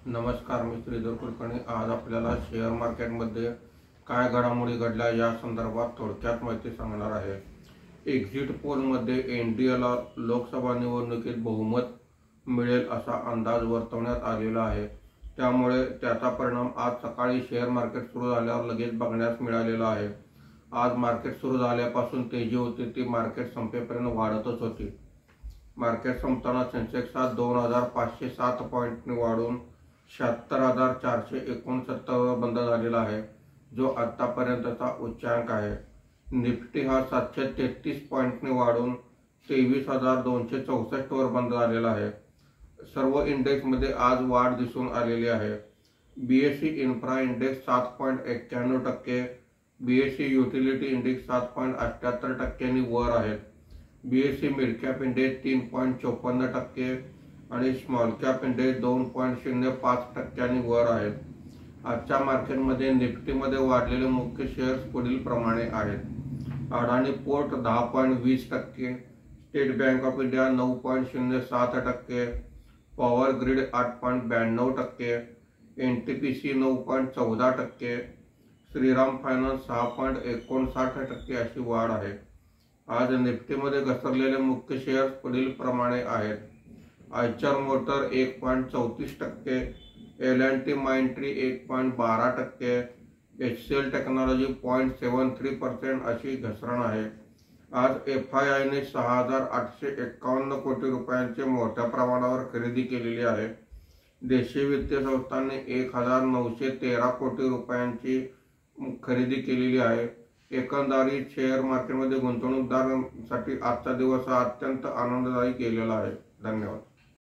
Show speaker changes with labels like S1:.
S1: नमस्कार, मी श्रीधर कुलकर्णी। आज आपल्याला शेअर मार्केटमध्ये काय घडामोडी घडल्या या संदर्भात थोडक्यात माहिती सांगणार आहे। एक्झिट पोलमध्ये एनडीएला लोकसभा निवडणुकीत बहुमत मिळेल असा अंदाज वर्तवण्यात आलेला आहे। त्यामुळे त्याचा परिणाम आज सकाळी शेअर मार्केट सुरू झाल्यावर लगेच बघण्यास मिळालेला आहे। आज मार्केट सुरू झाल्यापासून तेजी होती ती मार्केट संपेपर्यंत वाढतच होती। मार्केट संपताना सेन्सेक्स 2507 पॉईंटने वाढून 76,469 वर बंद झालेला आहे, जो आतापर्यंतचा उच्चांक आहे। निफ्टी हा 733 पॉईंटने वाढून 23,264 वर बंद झालेला आहे। सर्व इंडेक्समध्ये आज वाढ दिसून आलेली आहे। BSE infra index 7.91%, BSE utility index 7.78% वर आहे। बीएसई मिड कॅप इंडेक्स 3.54% आणि स्मॉल कॅप इंडेक्स 2.05% वर आहेत। आजच्या मार्केटमध्ये निफ्टीमध्ये वाढलेले मुख्य शेअर्स पुढील प्रमाणे आहेत। अडाणी port 10.20%, state bank of India 9.07%, power grid 8.92%, NTPC 9.14%, Shriram finance 6.59% अशी वाढ आहे। आज निफ्टीमध्ये घसरलेले मुख्य शेअर्स पुढील प्रमाणे आहेत। आयचर मोटर 1.34%, एल&टी माइंट्री 1.12%, एचसीएल टेक्नॉलॉजी 0.73% अशी घसरण आहे। आज एफआयआयने 6,851 कोटी रुपयांचे मोठ्या प्रमाणावर खरेदी केलेली आहे। देशी वित्तीय संस्थांनी 1,913 कोटी रुपयांची खरेदी केलेली आहे। एकंदरीत शेअर मार्केटमध्ये गुंतवणूकदारांसाठी आजचा दिवस हा अत्यंत आनंददायी गेलेला आहे। धन्यवाद।